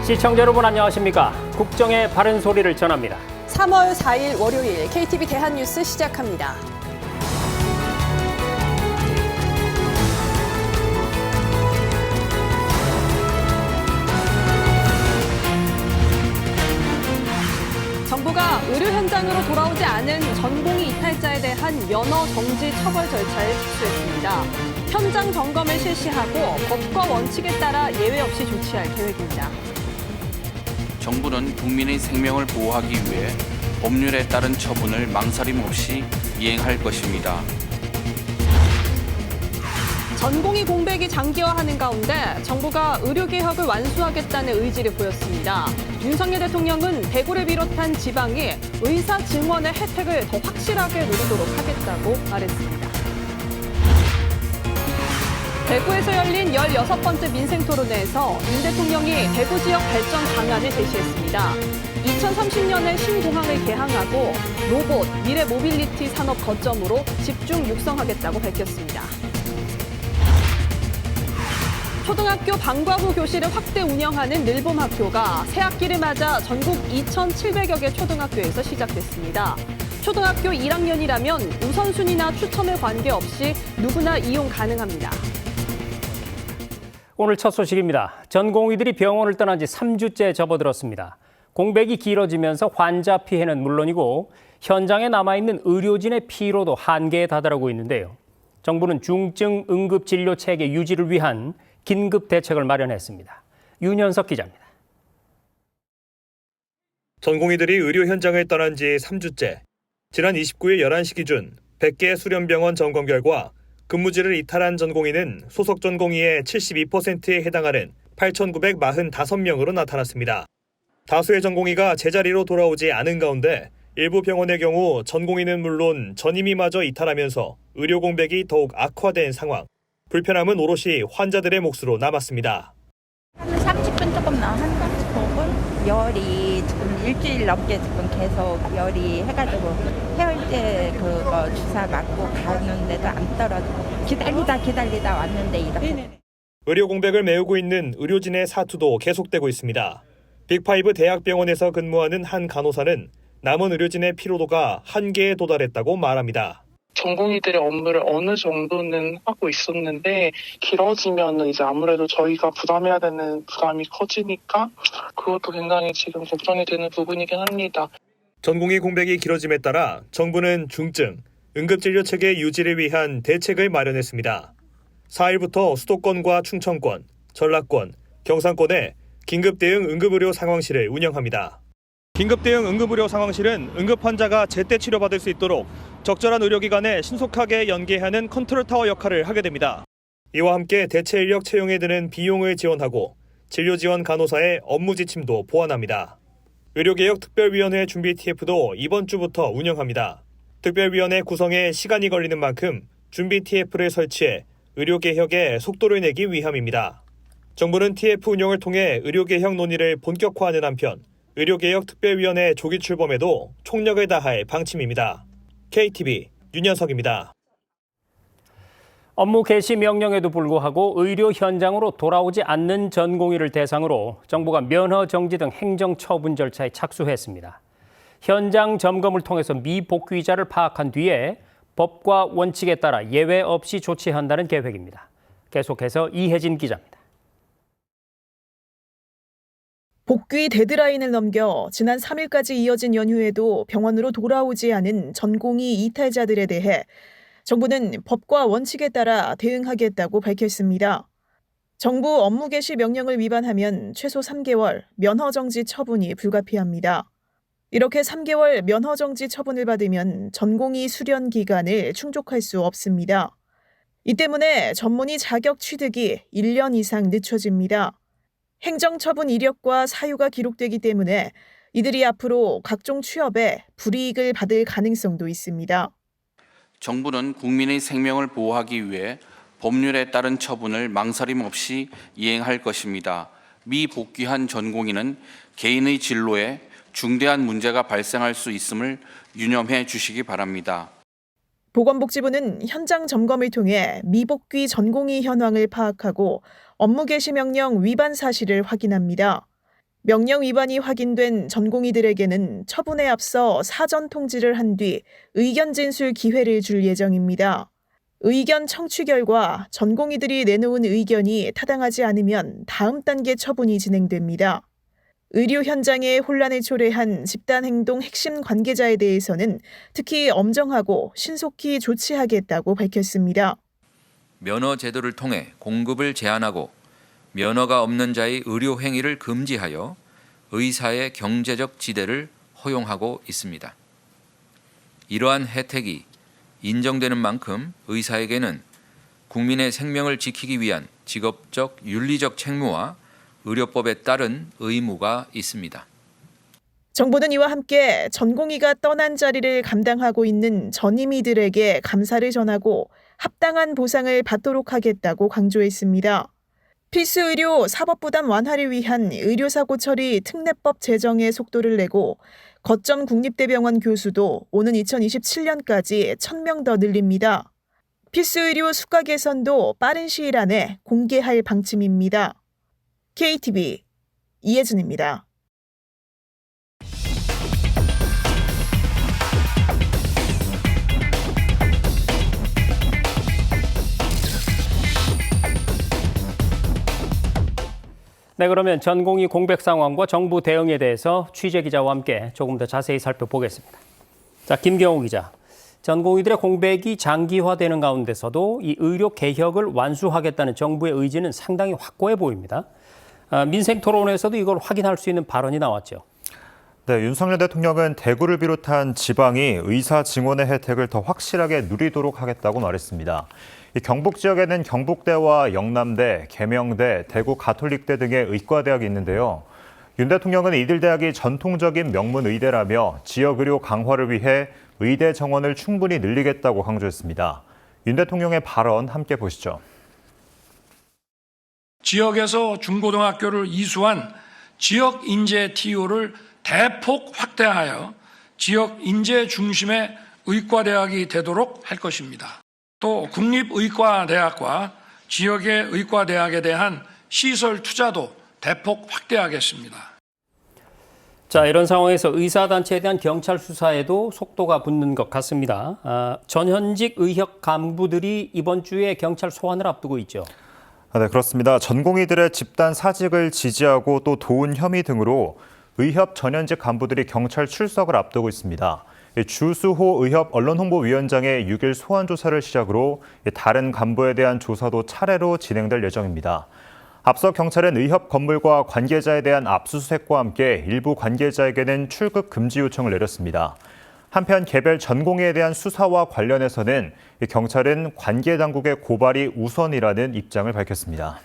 시청자 여러분 안녕하십니까? 국정의 바른 소리를 전합니다. 3월 4일 월요일 KTV 대한뉴스 시작합니다. 정부가 의료 현장으로 돌아오지 않은 전공의 이탈자에 대한 면허 정지 처벌 절차를 착수했습니다. 현장 점검을 실시하고 법과 원칙에 따라 예외 없이 조치할 계획입니다. 정부는 국민의 생명을 보호하기 위해 법률에 따른 처분을 망설임 없이 이행할 것입니다. 전공의 공백이 장기화하는 가운데 정부가 의료개혁을 완수하겠다는 의지를 보였습니다. 윤석열 대통령은 대구를 비롯한 지방이 의사 증원의 혜택을 더 확실하게 누리도록 하겠다고 말했습니다. 대구에서 열린 16번째 민생토론회에서 윤 대통령이 대구 지역 발전 방안을 제시했습니다. 2030년에 신공항을 개항하고 로봇, 미래 모빌리티 산업 거점으로 집중 육성하겠다고 밝혔습니다. 초등학교 방과 후 교실을 확대 운영하는 늘봄학교가 새학기를 맞아 전국 2,700여 개 초등학교에서 시작됐습니다. 초등학교 1학년이라면 우선순위나 추첨에 관계없이 누구나 이용 가능합니다. 오늘 첫 소식입니다. 전공의들이 병원을 떠난 지 3주째 접어들었습니다. 공백이 길어지면서 환자 피해는 물론이고 현장에 남아있는 의료진의 피로도 한계에 다다르고 있는데요. 정부는 중증 응급진료 체계 유지를 위한 긴급 대책을 마련했습니다. 윤현석 기자입니다. 전공의들이 의료 현장을 떠난 지 3주째. 지난 29일 11시 기준 100개 수련병원 점검 결과 근무지를 이탈한 전공의는 소속 전공의의 72%에 해당하는 8,945명으로 나타났습니다. 다수의 전공의가 제자리로 돌아오지 않은 가운데 일부 병원의 경우 전공의는 물론 전임의마저 이탈하면서 의료 공백이 더욱 악화된 상황. 불편함은 오롯이 환자들의 몫으로 남았습니다. 한 30분 조금 한 35분? 열이 지금 일주일 넘게 지금 계속 열이 해가지고 해열제 그거 주사 맞고 가는데도 안 떨어지고 기다리다 왔는데 이렇게. 의료 공백을 메우고 있는 의료진의 사투도 계속되고 있습니다. 빅5 대학병원에서 근무하는 한 간호사는 남은 의료진의 피로도가 한계에 도달했다고 말합니다. 전공의들의 업무를 어느 정도는 하고 있었는데 길어지면 이제 아무래도 저희가 부담해야 되는 부담이 커지니까 그것도 굉장히 지금 걱정이 되는 부분이긴 합니다. 전공의 공백이 길어짐에 따라 정부는 중증, 응급진료 체계 유지를 위한 대책을 마련했습니다. 4일부터 수도권과 충청권, 전라권, 경상권에 긴급대응 응급의료 상황실을 운영합니다. 긴급대응 응급의료 상황실은 응급 환자가 제때 치료받을 수 있도록 적절한 의료기관에 신속하게 연계하는 컨트롤타워 역할을 하게 됩니다. 이와 함께 대체 인력 채용에 드는 비용을 지원하고 진료지원 간호사의 업무 지침도 보완합니다. 의료개혁특별위원회 준비 TF도 이번 주부터 운영합니다. 특별위원회 구성에 시간이 걸리는 만큼 준비 TF를 설치해 의료개혁에 속도를 내기 위함입니다. 정부는 TF 운영을 통해 의료개혁 논의를 본격화하는 한편 의료개혁특별위원회 조기 출범에도 총력을 다할 방침입니다. KTV 윤현석입니다. 업무 개시 명령에도 불구하고 의료 현장으로 돌아오지 않는 전공의를 대상으로 정부가 면허 정지 등 행정 처분 절차에 착수했습니다. 현장 점검을 통해서 미복귀자를 파악한 뒤에 법과 원칙에 따라 예외 없이 조치한다는 계획입니다. 계속해서 이혜진 기자입니다. 복귀 데드라인을 넘겨 지난 3일까지 이어진 연휴에도 병원으로 돌아오지 않은 전공의 이탈자들에 대해 정부는 법과 원칙에 따라 대응하겠다고 밝혔습니다. 정부 업무 개시 명령을 위반하면 최소 3개월 면허 정지 처분이 불가피합니다. 이렇게 3개월 면허 정지 처분을 받으면 전공의 수련 기간을 충족할 수 없습니다. 이 때문에 전문의 자격 취득이 1년 이상 늦춰집니다. 행정처분 이력과 사유가 기록되기 때문에 이들이 앞으로 각종 취업에 불이익을 받을 가능성도 있습니다. 정부는 국민의 생명을 보호하기 위해 법률에 따른 처분을 망설임 없이 이행할 것입니다. 미복귀한 전공의는 개인의 진로에 중대한 문제가 발생할 수 있음을 유념해 주시기 바랍니다. 보건복지부는 현장 점검을 통해 미복귀 전공의 현황을 파악하고 업무 개시 명령 위반 사실을 확인합니다. 명령 위반이 확인된 전공의들에게는 처분에 앞서 사전 통지를 한 뒤 의견 진술 기회를 줄 예정입니다. 의견 청취 결과 전공의들이 내놓은 의견이 타당하지 않으면 다음 단계 처분이 진행됩니다. 의료 현장에 혼란을 초래한 집단행동 핵심 관계자에 대해서는 특히 엄정하고 신속히 조치하겠다고 밝혔습니다. 면허 제도를 통해 공급을 제한하고 면허가 없는 자의 의료 행위를 금지하여 의사의 경제적 지대를 허용하고 있습니다. 이러한 혜택이 인정되는 만큼 의사에게는 국민의 생명을 지키기 위한 직업적 윤리적 책무와 의료법에 따른 의무가 있습니다. 정부는 이와 함께 전공의가 떠난 자리를 감당하고 있는 전임의들에게 감사를 전하고 합당한 보상을 받도록 하겠다고 강조했습니다. 필수의료 사법부담 완화를 위한 의료사고 처리 특례법 제정에 속도를 내고 거점 국립대병원 교수도 오는 2027년까지 1,000명 더 늘립니다. 필수의료 수가 개선도 빠른 시일 안에 공개할 방침입니다. KTV 이혜진입니다. 네, 그러면 전공의 공백 상황과 정부 대응에 대해서 취재 기자와 함께 조금 더 자세히 살펴보겠습니다. 자, 김경호 기자. 전공의들의 공백이 장기화되는 가운데서도 이 의료 개혁을 완수하겠다는 정부의 의지는 상당히 확고해 보입니다. 민생 토론에서도 이걸 확인할 수 있는 발언이 나왔죠. 네, 윤석열 대통령은 대구를 비롯한 지방이 의사 증원의 혜택을 더 확실하게 누리도록 하겠다고 말했습니다. 이 경북 지역에는 경북대와 영남대, 계명대, 대구 가톨릭대 등의 의과대학이 있는데요. 윤 대통령은 이들 대학이 전통적인 명문 의대라며 지역 의료 강화를 위해 의대 정원을 충분히 늘리겠다고 강조했습니다. 윤 대통령의 발언 함께 보시죠. 지역에서 중고등학교를 이수한 지역 인재 TU를 대폭 확대하여 지역 인재 중심의 의과대학이 되도록 할 것입니다. 또 국립의과대학과 지역의 의과대학에 대한 시설 투자도 대폭 확대하겠습니다. 자, 이런 상황에서 의사단체에 대한 경찰 수사에도 속도가 붙는 것 같습니다. 전현직 의협 간부들이 이번 주에 경찰 소환을 앞두고 있죠. 네, 그렇습니다. 전공의들의 집단 사직을 지지하고 또 도운 혐의 등으로 의협 전현직 간부들이 경찰 출석을 앞두고 있습니다. 주수호 의협 언론홍보위원장의 6일 소환 조사를 시작으로 다른 간부에 대한 조사도 차례로 진행될 예정입니다. 앞서 경찰은 의협 건물과 관계자에 대한 압수수색과 함께 일부 관계자에게는 출국 금지 요청을 내렸습니다. 한편 개별 전공의에 대한 수사와 관련해서는 경찰은 관계 당국의 고발이 우선이라는 입장을 밝혔습니다.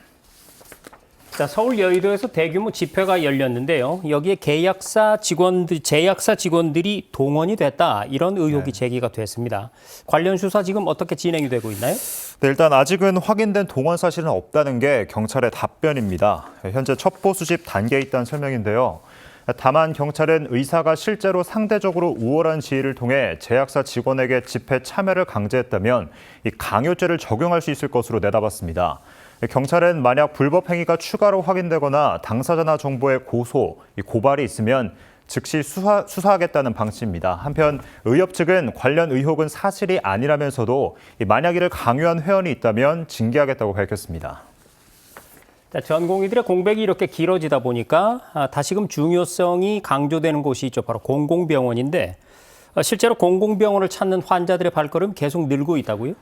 자, 서울 여의도에서 대규모 집회가 열렸는데요. 여기에 제약사 직원들이 동원이 됐다. 이런 의혹이 제기가 됐습니다. 관련 수사 지금 어떻게 진행이 되고 있나요? 네, 일단 아직은 확인된 동원 사실은 없다는 게 경찰의 답변입니다. 현재 첩보 수집 단계에 있다는 설명인데요. 다만 경찰은 의사가 실제로 상대적으로 우월한 지위를 통해 제약사 직원에게 집회 참여를 강제했다면 이 강요죄를 적용할 수 있을 것으로 내다봤습니다. 경찰은 만약 불법 행위가 추가로 확인되거나 당사자나 정보의 고발이 있으면 즉시 수사하겠다는 방침입니다. 한편 의협 측은 관련 의혹은 사실이 아니라면서도 만약 이를 강요한 회원이 있다면 징계하겠다고 밝혔습니다. 자, 전공의들의 공백이 이렇게 길어지다 보니까 다시금 중요성이 강조되는 곳이 있죠. 바로 공공병원인데 실제로 공공병원을 찾는 환자들의 발걸음 계속 늘고 있다고요?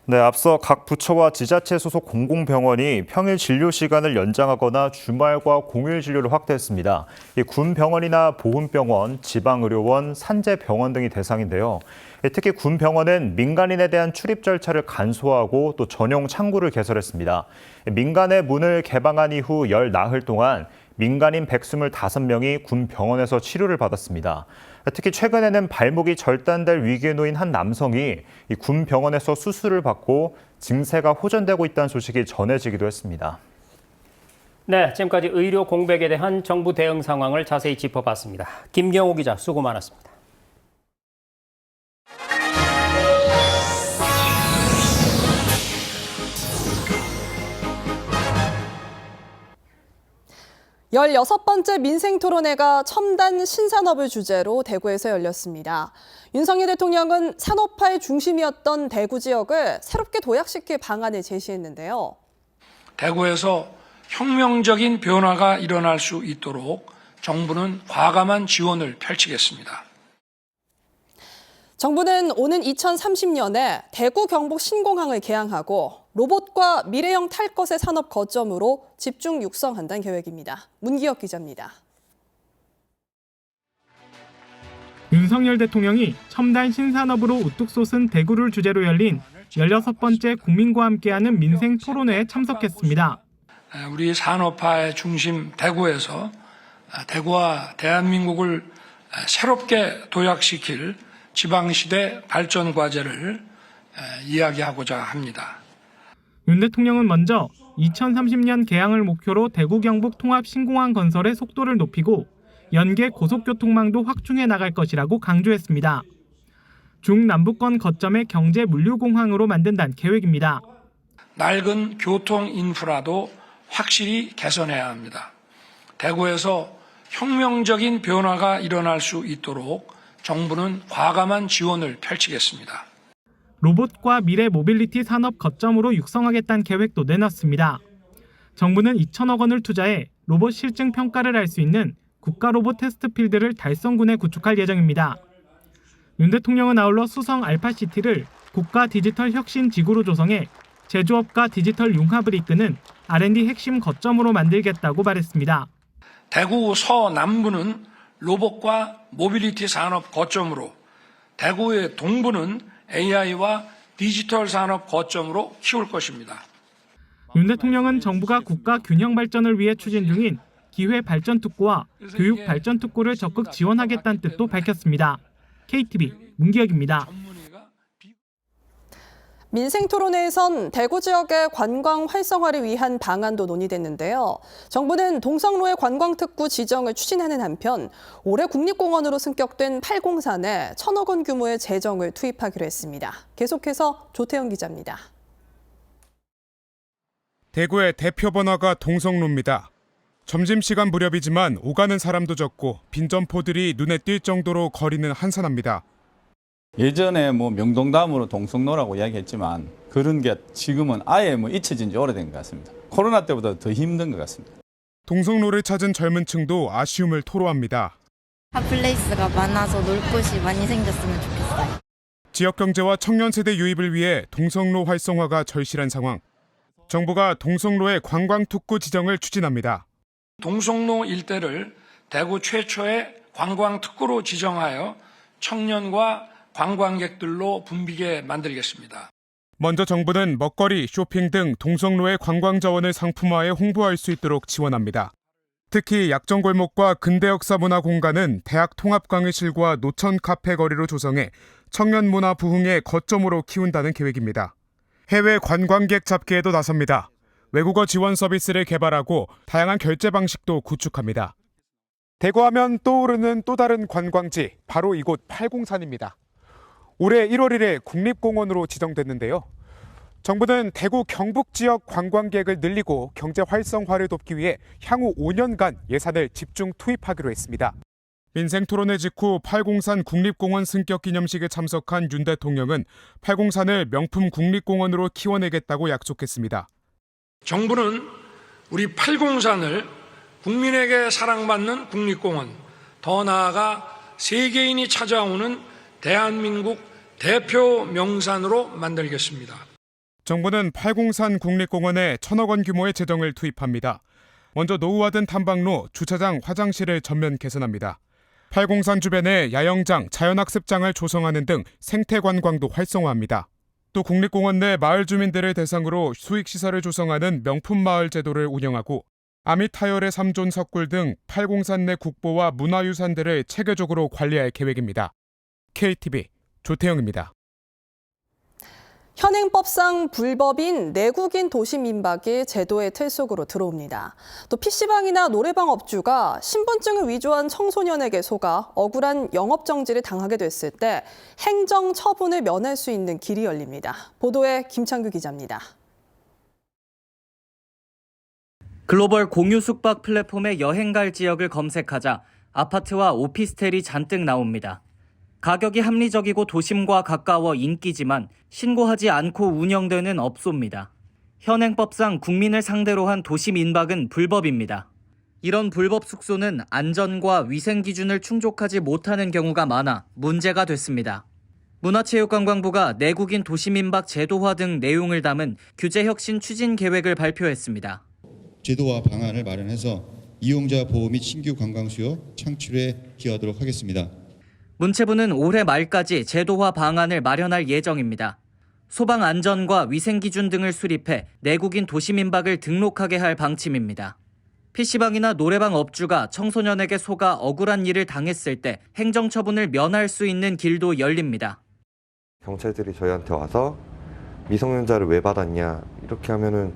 네, 앞서 각 부처와 지자체 소속 공공병원이 평일 진료 시간을 연장하거나 주말과 공휴일 진료를 확대했습니다. 이 군병원이나 보훈병원, 지방의료원, 산재병원 등이 대상인데요. 특히 군병원은 민간인에 대한 출입 절차를 간소화하고 또 전용 창구를 개설했습니다. 민간의 문을 개방한 이후 열 나흘 동안 민간인 125명이 군병원에서 치료를 받았습니다. 특히 최근에는 발목이 절단될 위기에 놓인 한 남성이 이 군병원에서 수술을 받고 증세가 호전되고 있다는 소식이 전해지기도 했습니다. 네, 지금까지 의료 공백에 대한 정부 대응 상황을 자세히 짚어봤습니다. 김경호 기자, 수고 많았습니다. 16번째 민생토론회가 첨단 신산업을 주제로 대구에서 열렸습니다. 윤석열 대통령은 산업화의 중심이었던 대구 지역을 새롭게 도약시킬 방안을 제시했는데요. 대구에서 혁명적인 변화가 일어날 수 있도록 정부는 과감한 지원을 펼치겠습니다. 정부는 오는 2030년에 대구 경북 신공항을 개항하고 로봇과 미래형 탈 것의 산업 거점으로 집중 육성한다는 계획입니다. 문기혁 기자입니다. 윤석열 대통령이 첨단 신산업으로 우뚝 솟은 대구를 주제로 열린 16번째 국민과 함께하는 민생 토론회에 참석했습니다. 우리 산업화의 중심 대구에서 대구와 대한민국을 새롭게 도약시킬 지방시대 발전 과제를 이야기하고자 합니다. 윤 대통령은 먼저 2030년 개항을 목표로 대구 경북 통합 신공항 건설의 속도를 높이고 연계 고속교통망도 확충해 나갈 것이라고 강조했습니다. 중남부권 거점의 경제 물류공항으로 만든다는 계획입니다. 낡은 교통 인프라도 확실히 개선해야 합니다. 대구에서 혁명적인 변화가 일어날 수 있도록 정부는 과감한 지원을 펼치겠습니다. 로봇과 미래 모빌리티 산업 거점으로 육성하겠다는 계획도 내놨습니다. 정부는 2천억 원을 투자해 로봇 실증 평가를 할 수 있는 국가 로봇 테스트 필드를 달성군에 구축할 예정입니다. 윤 대통령은 아울러 수성 알파시티를 국가 디지털 혁신 지구로 조성해 제조업과 디지털 융합을 이끄는 R&D 핵심 거점으로 만들겠다고 말했습니다. 대구 서남부는 로봇과 모빌리티 산업 거점으로, 대구의 동부는 AI와 디지털 산업 거점으로 키울 것입니다. 윤 대통령은 정부가 국가 균형 발전을 위해 추진 중인 기회 발전 특구와 교육 발전 특구를 적극 지원하겠다는 뜻도 밝혔습니다. KTV 문기혁입니다. 민생토론회에선 대구 지역의 관광 활성화를 위한 방안도 논의됐는데요. 정부는 동성로의 관광특구 지정을 추진하는 한편 올해 국립공원으로 승격된 팔공산에 1,000억 원 규모의 재정을 투입하기로 했습니다. 계속해서 조태영 기자입니다. 대구의 대표 번화가 동성로입니다. 점심시간 무렵이지만 오가는 사람도 적고 빈점포들이 눈에 띌 정도로 거리는 한산합니다. 예전에 명동다음으로 동성로라고 이야기했지만 그런 게 지금은 아예 잊혀진 지 오래된 것 같습니다. 코로나 때보다 더 힘든 것 같습니다. 동성로를 찾은 젊은 층도 아쉬움을 토로합니다. 핫플레이스가 많아서 놀 곳이 많이 생겼으면 좋겠어요. 지역 경제와 청년 세대 유입을 위해 동성로 활성화가 절실한 상황. 정부가 동성로의 관광특구 지정을 추진합니다. 동성로 일대를 대구 최초의 관광특구로 지정하여 청년과 관광객들로 붐비게 만들겠습니다. 먼저 정부는 먹거리, 쇼핑 등 동성로의 관광 자원을 상품화해 홍보할 수 있도록 지원합니다. 특히 약정골목과 근대역사 문화 공간은 대학 통합강의실과 노천 카페 거리로 조성해 청년 문화 부흥의 거점으로 키운다는 계획입니다. 해외 관광객 잡기에도 나섭니다. 외국어 지원 서비스를 개발하고 다양한 결제 방식도 구축합니다. 대구하면 떠오르는 또 다른 관광지, 바로 이곳 팔공산입니다. 올해 1월 1일 국립공원으로 지정됐는데요. 정부는 대구 경북 지역 관광객을 늘리고 경제 활성화를 돕기 위해 향후 5년간 예산을 집중 투입하기로 했습니다. 민생토론회 직후 팔공산 국립공원 승격 기념식에 참석한 윤 대통령은 팔공산을 명품 국립공원으로 키워내겠다고 약속했습니다. 정부는 우리 팔공산을 국민에게 사랑받는 국립공원, 더 나아가 세계인이 찾아오는 대한민국 대표 명산으로 만들겠습니다. 정부는 팔공산 국립공원에 1,000억 원 규모의 재정을 투입합니다. 먼저 노후화된 탐방로, 주차장, 화장실을 전면 개선합니다. 팔공산 주변에 야영장, 자연학습장을 조성하는 등 생태관광도 활성화합니다. 또 국립공원 내 마을 주민들을 대상으로 수익시설을 조성하는 명품마을 제도를 운영하고 아미타열의 3존 석굴 등 팔공산 내 국보와 문화유산들을 체계적으로 관리할 계획입니다. KTV 조태영입니다. 현행법상 불법인 내국인 도심 임박이 제도의 틀 속으로 들어옵니다. 또 PC방이나 노래방 업주가 신분증을 위조한 청소년에게 속아 억울한 영업정지를 당하게 됐을 때 행정 처분을 면할 수 있는 길이 열립니다. 보도에 김창규 기자입니다. 글로벌 공유 숙박 플랫폼의 여행 갈 지역을 검색하자 아파트와 오피스텔이 잔뜩 나옵니다. 가격이 합리적이고 도심과 가까워 인기지만 신고하지 않고 운영되는 업소입니다. 현행법상 국민을 상대로 한 도심 인박은 불법입니다. 이런 불법 숙소는 안전과 위생 기준을 충족하지 못하는 경우가 많아 문제가 됐습니다. 문화체육관광부가 내국인 도심 인박 제도화 등 내용을 담은 규제 혁신 추진 계획을 발표했습니다. 제도화 방안을 마련해서 이용자 보호 및 신규 관광 수요 창출에 기여하도록 하겠습니다. 문체부는 올해 말까지 제도화 방안을 마련할 예정입니다. 소방 안전과 위생 기준 등을 수립해 내국인 도심 인박을 등록하게 할 방침입니다. PC방이나 노래방 업주가 청소년에게 속아 억울한 일을 당했을 때 행정처분을 면할 수 있는 길도 열립니다. 경찰들이 저희한테 와서 미성년자를 왜 받았냐 이렇게 하면은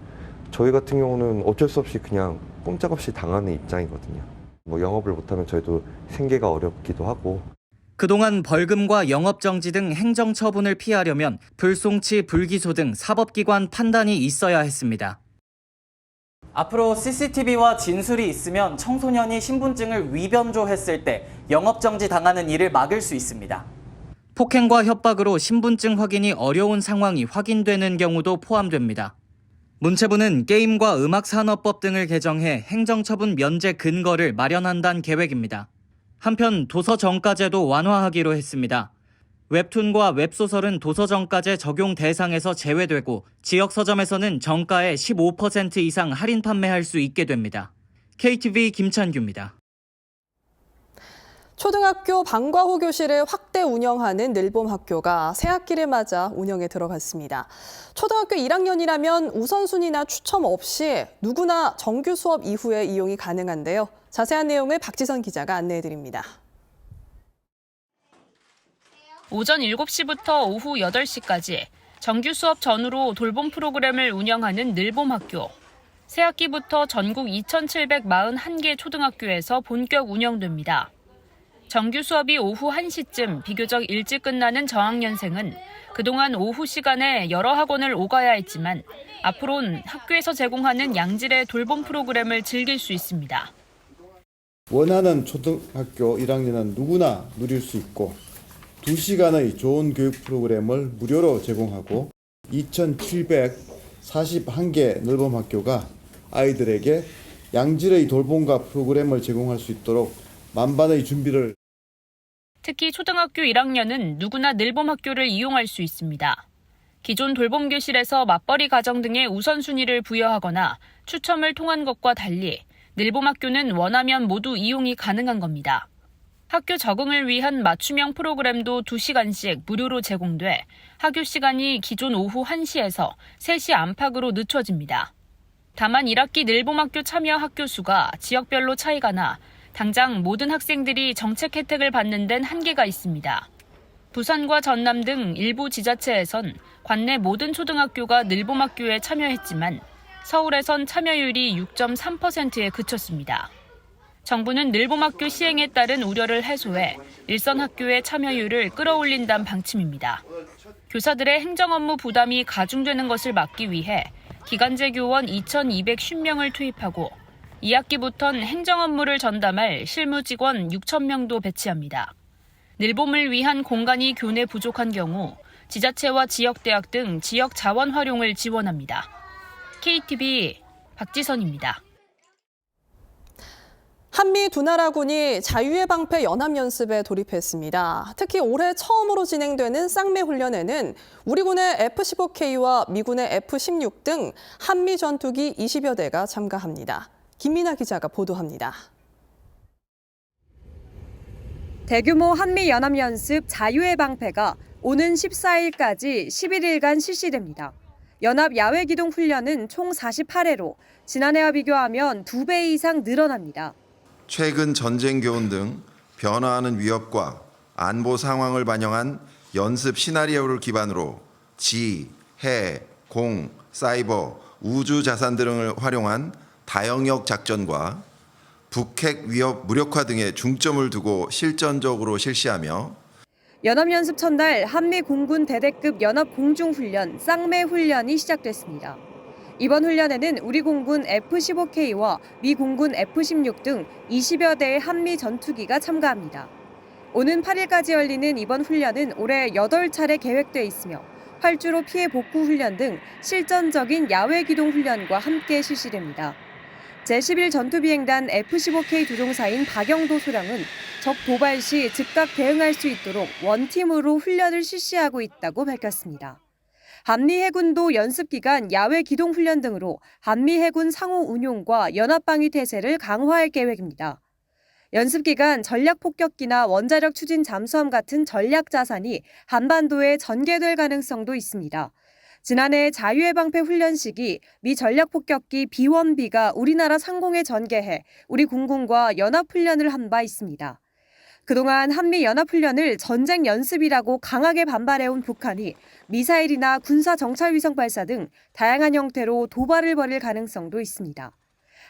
저희 같은 경우는 어쩔 수 없이 그냥 꼼짝없이 당하는 입장이거든요. 영업을 못하면 저희도 생계가 어렵기도 하고. 그동안 벌금과 영업정지 등 행정처분을 피하려면 불송치, 불기소 등 사법기관 판단이 있어야 했습니다. 앞으로 CCTV와 진술이 있으면 청소년이 신분증을 위변조했을 때 영업정지 당하는 일을 막을 수 있습니다. 폭행과 협박으로 신분증 확인이 어려운 상황이 확인되는 경우도 포함됩니다. 문체부는 게임과 음악산업법 등을 개정해 행정처분 면제 근거를 마련한다는 계획입니다. 한편 도서정가제도 완화하기로 했습니다. 웹툰과 웹소설은 도서정가제 적용 대상에서 제외되고 지역 서점에서는 정가의 15% 이상 할인 판매할 수 있게 됩니다. KTV 김찬규입니다. 초등학교 방과후 교실을 확대 운영하는 늘봄학교가 새학기를 맞아 운영에 들어갔습니다. 초등학교 1학년이라면 우선순위나 추첨 없이 누구나 정규 수업 이후에 이용이 가능한데요. 자세한 내용을 박지선 기자가 안내해드립니다. 오전 7시부터 오후 8시까지 정규 수업 전후로 돌봄 프로그램을 운영하는 늘봄학교. 새학기부터 전국 2,741개 초등학교에서 본격 운영됩니다. 정규 수업이 오후 1시쯤 비교적 일찍 끝나는 저학년생은 그동안 오후 시간에 여러 학원을 오가야 했지만 앞으로는 학교에서 제공하는 양질의 돌봄 프로그램을 즐길 수 있습니다. 원하는 초등학교 1학년은 누구나 누릴 수 있고 2시간의 좋은 교육 프로그램을 무료로 제공하고 2,741개 늘봄학교가 아이들에게 양질의 돌봄과 프로그램을 제공할 수 있도록 만반의 준비를. 특히 초등학교 1학년은 누구나 늘봄학교를 이용할 수 있습니다. 기존 돌봄교실에서 맞벌이 가정 등의 우선순위를 부여하거나 추첨을 통한 것과 달리 늘봄학교는 원하면 모두 이용이 가능한 겁니다. 학교 적응을 위한 맞춤형 프로그램도 2시간씩 무료로 제공돼 학교 시간이 기존 오후 1시에서 3시 안팎으로 늦춰집니다. 다만 1학기 늘봄학교 참여 학교 수가 지역별로 차이가 나 당장 모든 학생들이 정책 혜택을 받는 데는 한계가 있습니다. 부산과 전남 등 일부 지자체에선 관내 모든 초등학교가 늘봄학교에 참여했지만 서울에선 참여율이 6.3%에 그쳤습니다. 정부는 늘봄학교 시행에 따른 우려를 해소해 일선 학교의 참여율을 끌어올린다는 방침입니다. 교사들의 행정 업무 부담이 가중되는 것을 막기 위해 기간제 교원 2,250명을 투입하고 2학기부터는 행정 업무를 전담할 실무 직원 6,000명도 배치합니다. 늘봄을 위한 공간이 교내 부족한 경우 지자체와 지역대학 등 지역 자원 활용을 지원합니다. KTV 박지선입니다. 한미 두 나라군이 자유의 방패 연합연습에 돌입했습니다. 특히 올해 처음으로 진행되는 쌍매 훈련에는 우리 군의 F-15K와 미군의 F-16 등 한미 전투기 20여 대가 참가합니다. 김민아 기자가 보도합니다. 대규모 한미연합연습 자유의 방패가 오는 14일까지 11일간 실시됩니다. 연합 야외기동 훈련은 총 48회로 지난해와 비교하면 2배 이상 늘어납니다. 최근 전쟁 교훈 등 변화하는 위협과 안보 상황을 반영한 연습 시나리오를 기반으로 지, 해, 공, 사이버, 우주 자산 등을 활용한 다영역 작전과 북핵 위협 무력화 등에 중점을 두고 실전적으로 실시하며 연합연습 첫날 한미 공군 대대급 연합 공중훈련 쌍매 훈련이 시작됐습니다. 이번 훈련에는 우리 공군 F-15K와 미 공군 F-16 등 20여 대의 한미 전투기가 참가합니다. 오는 8일까지 열리는 이번 훈련은 올해 8차례 계획돼 있으며 활주로 피해 복구 훈련 등 실전적인 야외 기동 훈련과 함께 실시됩니다. 제11 전투비행단 F-15K 조종사인 박영도 소령은 적 도발 시 즉각 대응할 수 있도록 원팀으로 훈련을 실시하고 있다고 밝혔습니다. 한미 해군도 연습 기간 야외 기동 훈련 등으로 한미 해군 상호 운용과 연합방위 태세를 강화할 계획입니다. 연습 기간 전략 폭격기나 원자력 추진 잠수함 같은 전략 자산이 한반도에 전개될 가능성도 있습니다. 지난해 자유의 방패 훈련 시기 미 전략 폭격기 B-1B가 우리나라 상공에 전개해 우리 공군과 연합 훈련을 한 바 있습니다. 그동안 한미 연합 훈련을 전쟁 연습이라고 강하게 반발해온 북한이 미사일이나 군사 정찰 위성 발사 등 다양한 형태로 도발을 벌일 가능성도 있습니다.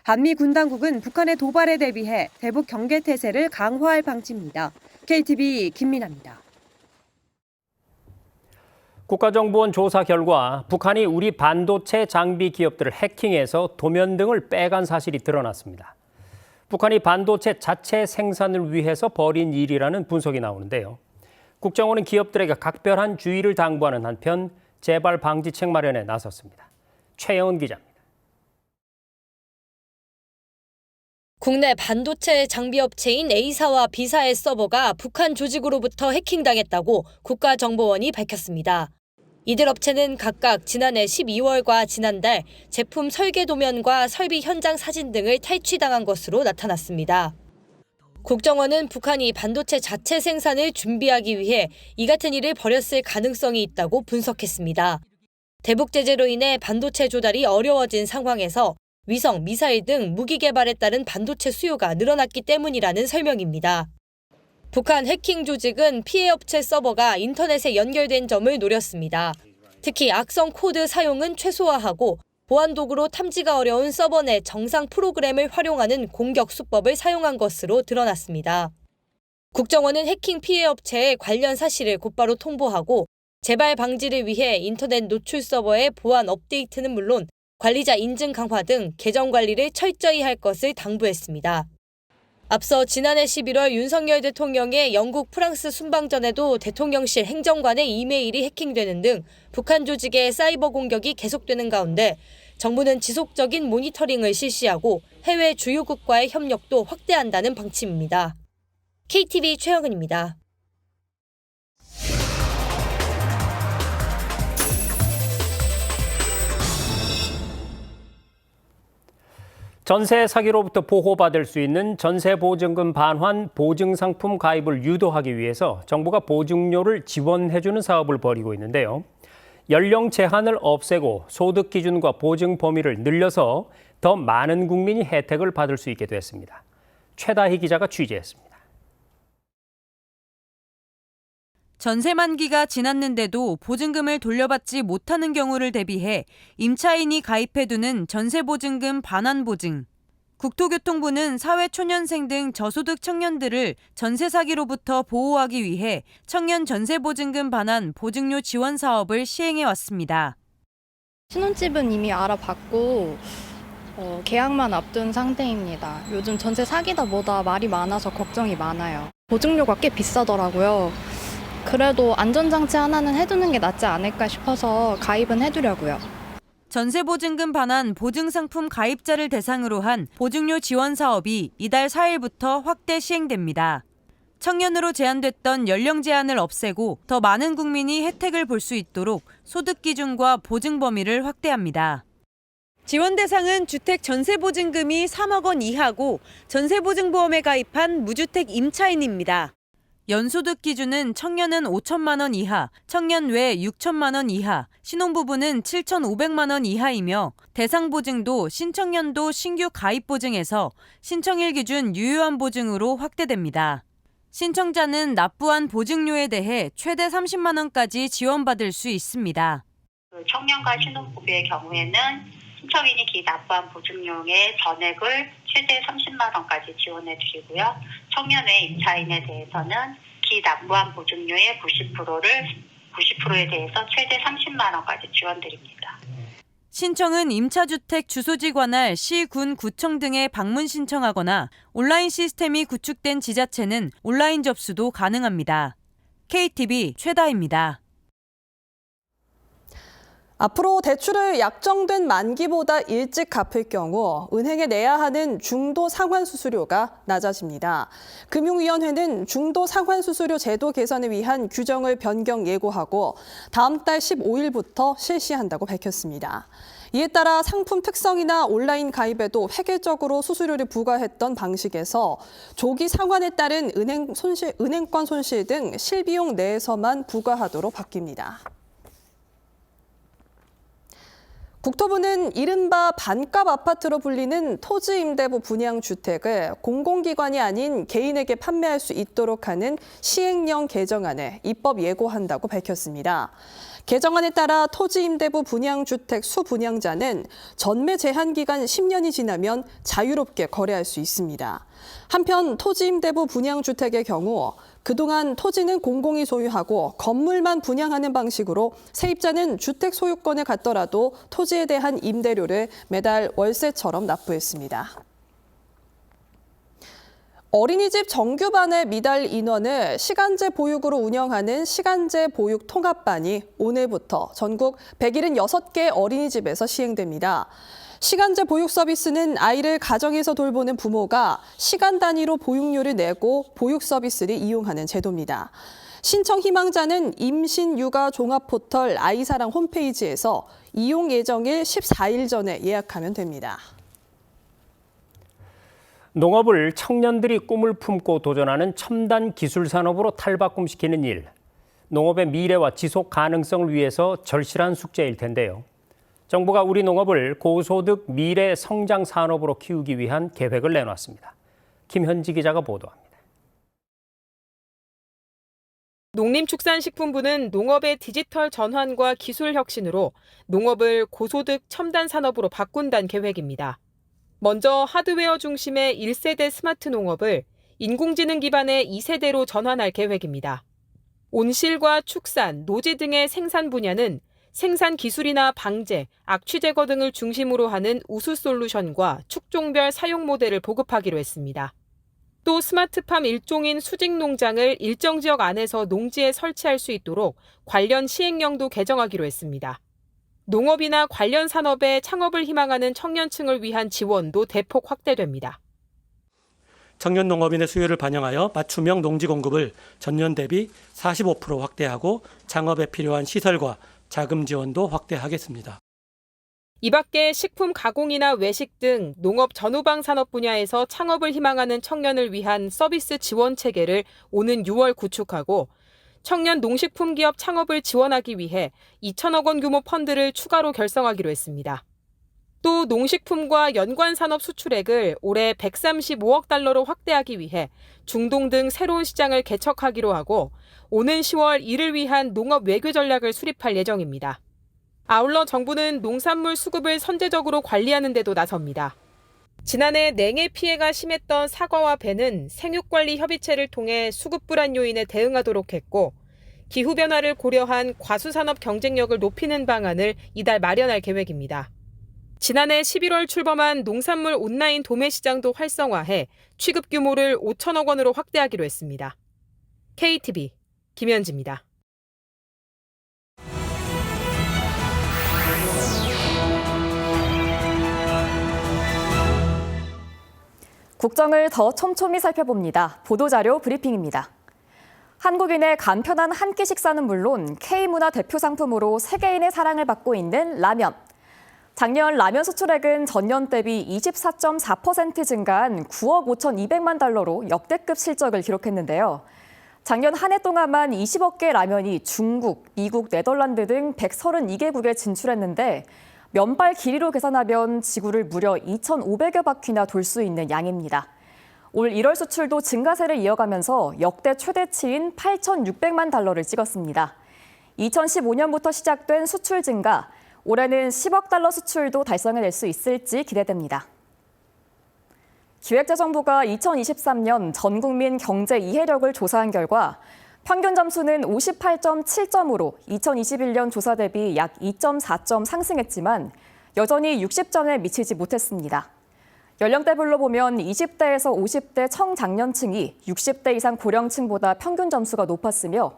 한미 군 당국은 북한의 도발에 대비해 대북 경계 태세를 강화할 방침입니다. KTV 김민아입니다. 국가정보원 조사 결과 북한이 우리 반도체 장비 기업들을 해킹해서 도면 등을 빼간 사실이 드러났습니다. 북한이 반도체 자체 생산을 위해서 벌인 일이라는 분석이 나오는데요. 국정원은 기업들에게 각별한 주의를 당부하는 한편 재발 방지책 마련에 나섰습니다. 최영은 기자입니다. 국내 반도체 장비업체인 A사와 B사의 서버가 북한 조직으로부터 해킹당했다고 국가정보원이 밝혔습니다. 이들 업체는 각각 지난해 12월과 지난달 제품 설계 도면과 설비 현장 사진 등을 탈취당한 것으로 나타났습니다. 국정원은 북한이 반도체 자체 생산을 준비하기 위해 이 같은 일을 벌였을 가능성이 있다고 분석했습니다. 대북 제재로 인해 반도체 조달이 어려워진 상황에서 위성, 미사일 등 무기 개발에 따른 반도체 수요가 늘어났기 때문이라는 설명입니다. 북한 해킹 조직은 피해 업체 서버가 인터넷에 연결된 점을 노렸습니다. 특히 악성 코드 사용은 최소화하고 보안 도구로 탐지가 어려운 서버 내 정상 프로그램을 활용하는 공격 수법을 사용한 것으로 드러났습니다. 국정원은 해킹 피해 업체에 관련 사실을 곧바로 통보하고 재발 방지를 위해 인터넷 노출 서버의 보안 업데이트는 물론 관리자 인증 강화 등 계정 관리를 철저히 할 것을 당부했습니다. 앞서 지난해 11월 윤석열 대통령의 영국 프랑스 순방전에도 대통령실 행정관의 이메일이 해킹되는 등 북한 조직의 사이버 공격이 계속되는 가운데 정부는 지속적인 모니터링을 실시하고 해외 주요국과의 협력도 확대한다는 방침입니다. KTV 최영은입니다. 전세 사기로부터 보호받을 수 있는 전세보증금 반환 보증상품 가입을 유도하기 위해서 정부가 보증료를 지원해주는 사업을 벌이고 있는데요. 연령 제한을 없애고 소득 기준과 보증 범위를 늘려서 더 많은 국민이 혜택을 받을 수 있게 됐습니다. 최다희 기자가 취재했습니다. 전세 만기가 지났는데도 보증금을 돌려받지 못하는 경우를 대비해 임차인이 가입해두는 전세보증금 반환보증. 국토교통부는 사회초년생 등 저소득 청년들을 전세 사기로부터 보호하기 위해 청년 전세보증금 반환 보증료 지원 사업을 시행해 왔습니다. 신혼집은 이미 알아봤고 계약만 앞둔 상태입니다. 요즘 전세 사기다 뭐다 말이 많아서 걱정이 많아요. 보증료가 꽤 비싸더라고요. 그래도 안전장치 하나는 해두는 게 낫지 않을까 싶어서 가입은 해두려고요. 전세보증금 반환 보증상품 가입자를 대상으로 한 보증료 지원 사업이 이달 4일부터 확대 시행됩니다. 청년으로 제한됐던 연령 제한을 없애고 더 많은 국민이 혜택을 볼 수 있도록 소득 기준과 보증 범위를 확대합니다. 지원 대상은 주택 전세보증금이 3억 원 이하고 전세보증보험에 가입한 무주택 임차인입니다. 연소득 기준은 청년은 5천만 원 이하, 청년 외 6천만 원 이하, 신혼부부는 7,500만 원 이하이며 대상 보증도 신청년도 신규 가입 보증에서 신청일 기준 유효한 보증으로 확대됩니다. 신청자는 납부한 보증료에 대해 최대 30만 원까지 지원받을 수 있습니다. 청년과 신혼부부의 경우에는 신청인이 납부한 보증료의 전액을 최대 30만 원까지 지원해 드리고요. 청년의 임차인에 대해서는 납부한 보증료의 90%에 대해서 최대 30만 원까지 지원드립니다. 신청은 임차주택 주소지 관할 시, 군, 구청 등에 방문 신청하거나 온라인 시스템이 구축된 지자체는 온라인 접수도 가능합니다. KTV 최다입니다. 앞으로 대출을 약정된 만기보다 일찍 갚을 경우 은행에 내야 하는 중도 상환 수수료가 낮아집니다. 금융위원회는 중도 상환 수수료 제도 개선을 위한 규정을 변경 예고하고 다음 달 15일부터 실시한다고 밝혔습니다. 이에 따라 상품 특성이나 온라인 가입에도 획일적으로 수수료를 부과했던 방식에서 조기 상환에 따른 은행권 손실 등 실비용 내에서만 부과하도록 바뀝니다. 국토부는 이른바 반값 아파트로 불리는 토지임대부 분양주택을 공공기관이 아닌 개인에게 판매할 수 있도록 하는 시행령 개정안을 입법 예고한다고 밝혔습니다. 개정안에 따라 토지임대부 분양주택 수분양자는 전매 제한 기간 10년이 지나면 자유롭게 거래할 수 있습니다. 한편 토지임대부 분양주택의 경우 그동안 토지는 공공이 소유하고 건물만 분양하는 방식으로 세입자는 주택 소유권을 갖더라도 토지에 대한 임대료를 매달 월세처럼 납부했습니다. 어린이집 정규반의 미달 인원을 시간제 보육으로 운영하는 시간제 보육 통합반이 오늘부터 전국 176개 어린이집에서 시행됩니다. 시간제 보육 서비스는 아이를 가정에서 돌보는 부모가 시간 단위로 보육료를 내고 보육 서비스를 이용하는 제도입니다. 신청 희망자는 임신 육아 종합 포털 아이사랑 홈페이지에서 이용 예정일 14일 전에 예약하면 됩니다. 농업을 청년들이 꿈을 품고 도전하는 첨단 기술 산업으로 탈바꿈시키는 일, 농업의 미래와 지속 가능성을 위해서 절실한 숙제일 텐데요. 정부가 우리 농업을 고소득 미래 성장 산업으로 키우기 위한 계획을 내놨습니다. 김현지 기자가 보도합니다. 농림축산식품부는 농업의 디지털 전환과 기술 혁신으로 농업을 고소득 첨단 산업으로 바꾼다는 계획입니다. 먼저 하드웨어 중심의 1세대 스마트 농업을 인공지능 기반의 2세대로 전환할 계획입니다. 온실과 축산, 노지 등의 생산 분야는 생산 기술이나 방제, 악취 제거 등을 중심으로 하는 우수 솔루션과 축종별 사용 모델을 보급하기로 했습니다. 또 스마트팜 일종인 수직 농장을 일정 지역 안에서 농지에 설치할 수 있도록 관련 시행령도 개정하기로 했습니다. 농업이나 관련 산업에 창업을 희망하는 청년층을 위한 지원도 대폭 확대됩니다. 청년 농업인의 수요를 반영하여 맞춤형 농지 공급을 전년 대비 45% 확대하고 창업에 필요한 시설과 자금 지원도 확대하겠습니다. 이 밖에 식품 가공이나 외식 등 농업 전후방 산업 분야에서 창업을 희망하는 청년을 위한 서비스 지원 체계를 오는 6월 구축하고 청년 농식품 기업 창업을 지원하기 위해 2천억 원 규모 펀드를 추가로 결성하기로 했습니다. 또 농식품과 연관 산업 수출액을 올해 135억 달러로 확대하기 위해 중동 등 새로운 시장을 개척하기로 하고 오는 10월 이를 위한 농업 외교 전략을 수립할 예정입니다. 아울러 정부는 농산물 수급을 선제적으로 관리하는 데도 나섭니다. 지난해 냉해 피해가 심했던 사과와 배는 생육관리 협의체를 통해 수급 불안 요인에 대응하도록 했고 기후변화를 고려한 과수산업 경쟁력을 높이는 방안을 이달 마련할 계획입니다. 지난해 11월 출범한 농산물 온라인 도매 시장도 활성화해 취급 규모를 5천억 원으로 확대하기로 했습니다. KTV 김현지입니다. 국정을 더 촘촘히 살펴봅니다. 보도자료 브리핑입니다. 한국인의 간편한 한 끼 식사는 물론 K문화 대표 상품으로 세계인의 사랑을 받고 있는 라면. 작년 라면 수출액은 전년 대비 24.4% 증가한 9억 5,200만 달러로 역대급 실적을 기록했는데요. 작년 한 해 동안만 20억 개 라면이 중국, 미국, 네덜란드 등 132개국에 진출했는데 면발 길이로 계산하면 지구를 무려 2,500여 바퀴나 돌 수 있는 양입니다. 올 1월 수출도 증가세를 이어가면서 역대 최대치인 8,600만 달러를 찍었습니다. 2015년부터 시작된 수출 증가, 올해는 10억 달러 수출도 달성해낼 수 있을지 기대됩니다. 기획재정부가 2023년 전 국민 경제 이해력을 조사한 결과 평균 점수는 58.7점으로 2021년 조사 대비 약 2.4점 상승했지만 여전히 60점에 미치지 못했습니다. 연령대별로 보면 20대에서 50대 청장년층이 60대 이상 고령층보다 평균 점수가 높았으며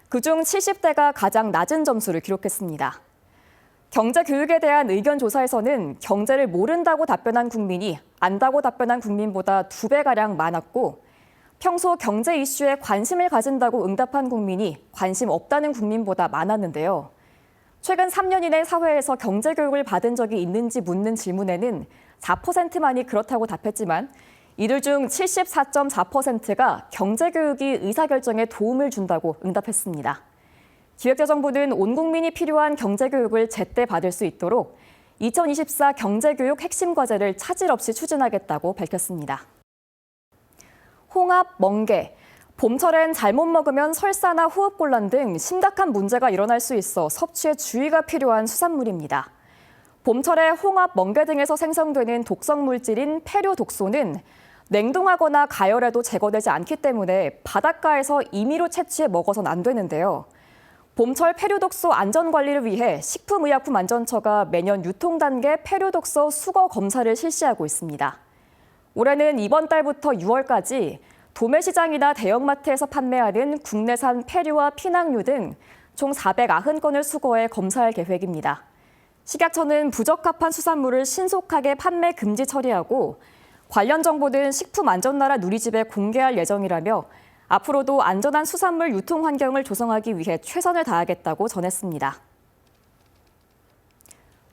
그중 70대가 가장 낮은 점수를 기록했습니다. 경제교육에 대한 의견 조사에서는 경제를 모른다고 답변한 국민이 안다고 답변한 국민보다 2배가량 많았고 평소 경제 이슈에 관심을 가진다고 응답한 국민이 관심 없다는 국민보다 많았는데요. 최근 3년 이내 사회에서 경제교육을 받은 적이 있는지 묻는 질문에는 4%만이 그렇다고 답했지만 이들 중 74.4%가 경제교육이 의사결정에 도움을 준다고 응답했습니다. 기획재정부는 온 국민이 필요한 경제교육을 제때 받을 수 있도록 2024 경제교육 핵심 과제를 차질 없이 추진하겠다고 밝혔습니다. 홍합, 멍게, 봄철엔 잘못 먹으면 설사나 호흡곤란 등 심각한 문제가 일어날 수 있어 섭취에 주의가 필요한 수산물입니다. 봄철에 홍합, 멍게 등에서 생성되는 독성 물질인 페료독소는 냉동하거나 가열해도 제거되지 않기 때문에 바닷가에서 임의로 채취해 먹어선 안 되는데요. 봄철 페료독소 안전관리를 위해 식품의약품안전처가 매년 유통 단계 페료독소 수거 검사를 실시하고 있습니다. 올해는 이번 달부터 6월까지 도매시장이나 대형마트에서 판매하는 국내산 페류와 피낭류 등 총 490건을 수거해 검사할 계획입니다. 식약처는 부적합한 수산물을 신속하게 판매 금지 처리하고 관련 정보는 식품안전나라 누리집에 공개할 예정이라며 앞으로도 안전한 수산물 유통 환경을 조성하기 위해 최선을 다하겠다고 전했습니다.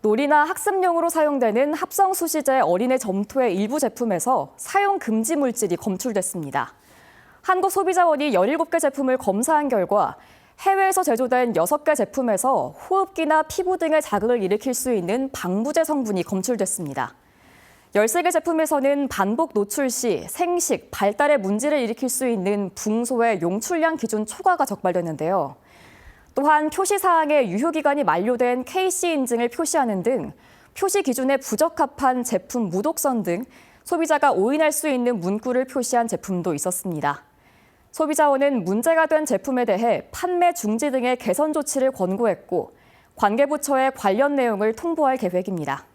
놀이나 학습용으로 사용되는 합성수시제 어린애 점토의 일부 제품에서 사용 금지 물질이 검출됐습니다. 한국소비자원이 17개 제품을 검사한 결과 해외에서 제조된 6개 제품에서 호흡기나 피부 등의 자극을 일으킬 수 있는 방부제 성분이 검출됐습니다. 13개 제품에서는 반복 노출 시 생식, 발달에 문제를 일으킬 수 있는 붕소의 용출량 기준 초과가 적발됐는데요. 또한 표시 사항에 유효기간이 만료된 KC 인증을 표시하는 등 표시 기준에 부적합한 제품 무독선 등 소비자가 오인할 수 있는 문구를 표시한 제품도 있었습니다. 소비자원은 문제가 된 제품에 대해 판매 중지 등의 개선 조치를 권고했고 관계부처에 관련 내용을 통보할 계획입니다.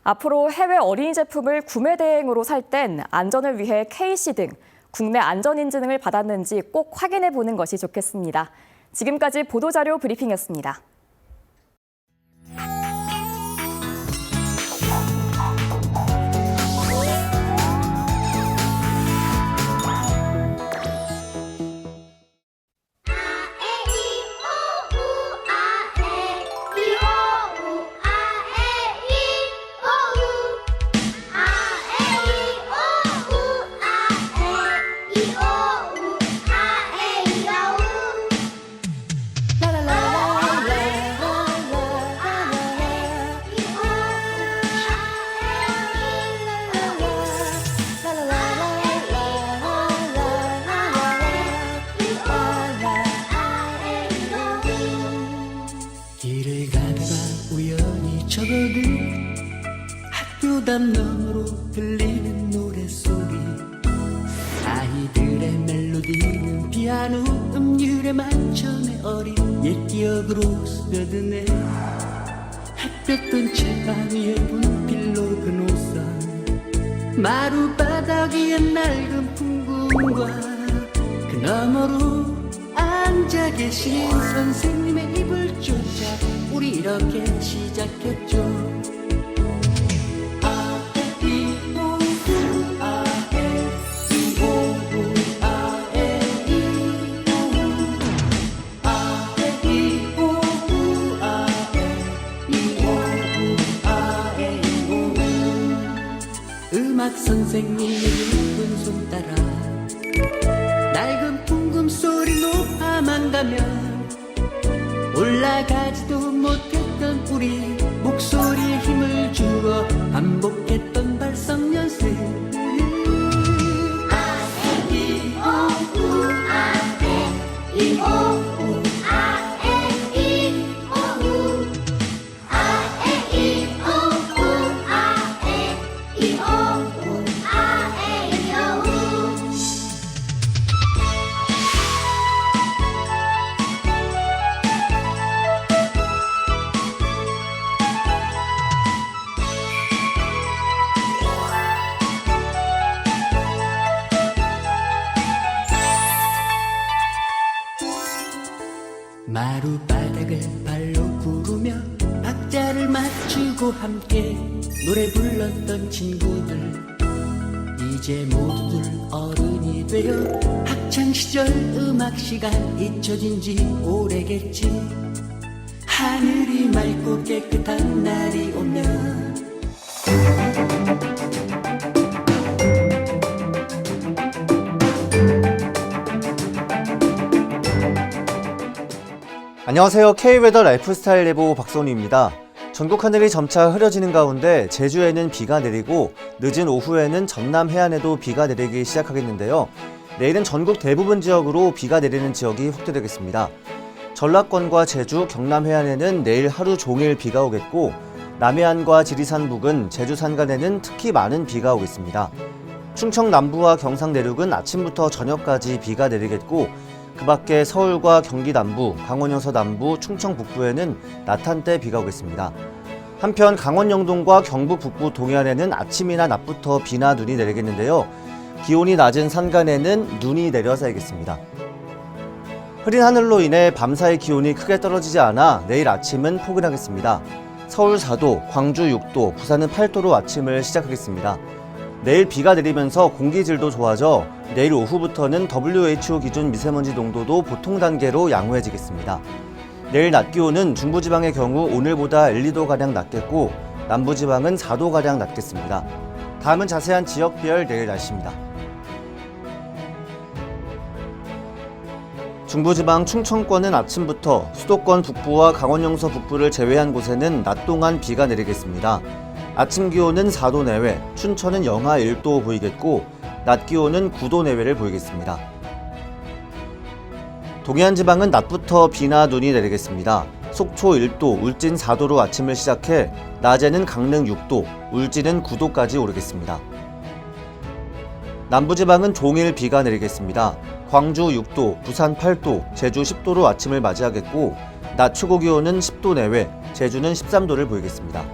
앞으로 해외 어린이 제품을 구매 대행으로 살 땐 안전을 위해 KC 등 국내 안전인증을 받았는지 꼭 확인해 보는 것이 좋겠습니다. 지금까지 보도자료 브리핑이었습니다. 길을 가다가 우연히 접어든 학교 담 너머로 들리는 노랫소리 아이들의 멜로디는 피아노 음율에 맞춰 내 어린 옛 기억으로 스며드네 햇볕 칠판 위에 분필로 그 노선 마루바닥 위에 낡은 풍금과 그 너머로 앉아 계신 선생님의 입을 쫓아 우리 이렇게 시작했죠. 음악 선생님의 예쁜 손 따라 낡은 풍금 소리 높아만 가면 올라가지도 못했던 우리 목소리에 힘을 주어 반복했던 발성 연습 울고 함께 노래 불렀던 친구들 이제 모두들 어른이 되어 학창시절 음악시간 잊혀진 지 오래겠지. 하늘이 맑고 깨끗한 날이 오면 안녕하세요. K웨더 라이프스타일 예보 박선우입니다. 전국 하늘이 점차 흐려지는 가운데 제주에는 비가 내리고 늦은 오후에는 전남 해안에도 비가 내리기 시작하겠는데요. 내일은 전국 대부분 지역으로 비가 내리는 지역이 확대되겠습니다. 전라권과 제주, 경남 해안에는 내일 하루 종일 비가 오겠고 남해안과 지리산 북은 제주 산간에는 특히 많은 비가 오겠습니다. 충청 남부와 경상 내륙은 아침부터 저녁까지 비가 내리겠고 그 밖에 서울과 경기 남부, 강원 영서 남부, 충청 북부에는 낮 한때 비가 오겠습니다. 한편 강원 영동과 경북 북부 동해안에는 아침이나 낮부터 비나 눈이 내리겠는데요. 기온이 낮은 산간에는 눈이 내려서야겠습니다. 흐린 하늘로 인해 밤사이 기온이 크게 떨어지지 않아 내일 아침은 포근하겠습니다. 서울 4도, 광주 6도, 부산은 8도로 아침을 시작하겠습니다. 내일 비가 내리면서 공기질도 좋아져 내일 오후부터는 WHO 기준 미세먼지 농도도 보통 단계로 양호해지겠습니다. 내일 낮 기온은 중부지방의 경우 오늘보다 1, 2도가량 낮겠고 남부지방은 4도가량 낮겠습니다. 다음은 자세한 지역별 내일 날씨입니다. 중부지방 충청권은 아침부터 수도권 북부와 강원 영서 북부를 제외한 곳에는 낮 동안 비가 내리겠습니다. 아침 기온은 4도 내외, 춘천은 영하 1도 보이겠고 낮 기온은 9도 내외를 보이겠습니다. 동해안 지방은 낮부터 비나 눈이 내리겠습니다. 속초 1도, 울진 4도로 아침을 시작해 낮에는 강릉 6도, 울진은 9도까지 오르겠습니다. 남부지방은 종일 비가 내리겠습니다. 광주 6도, 부산 8도, 제주 10도로 아침을 맞이하겠고 낮 최고 기온은 10도 내외, 제주는 13도를 보이겠습니다.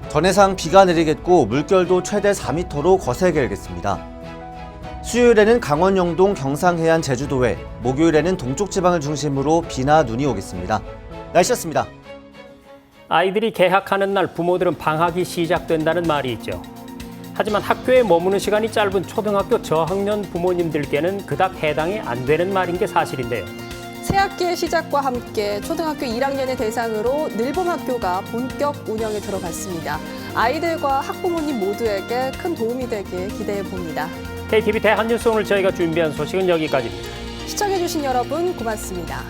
전해상 비가 내리겠고 물결도 최대 4m로 거세게 일겠습니다. 수요일에는 강원 영동, 경상 해안, 제주도에, 목요일에는 동쪽 지방을 중심으로 비나 눈이 오겠습니다. 날씨였습니다. 아이들이 개학하는 날 부모들은 방학이 시작된다는 말이 있죠. 하지만 학교에 머무는 시간이 짧은 초등학교 저학년 부모님들께는 그닥 해당이 안 되는 말인 게 사실인데요. 새학기의 시작과 함께 초등학교 1학년의 대상으로 늘봄학교가 본격 운영에 들어갔습니다. 아이들과 학부모님 모두에게 큰 도움이 되길 기대해 봅니다. KTV 대한뉴스 오늘 저희가 준비한 소식은 여기까지입니다. 시청해주신 여러분 고맙습니다.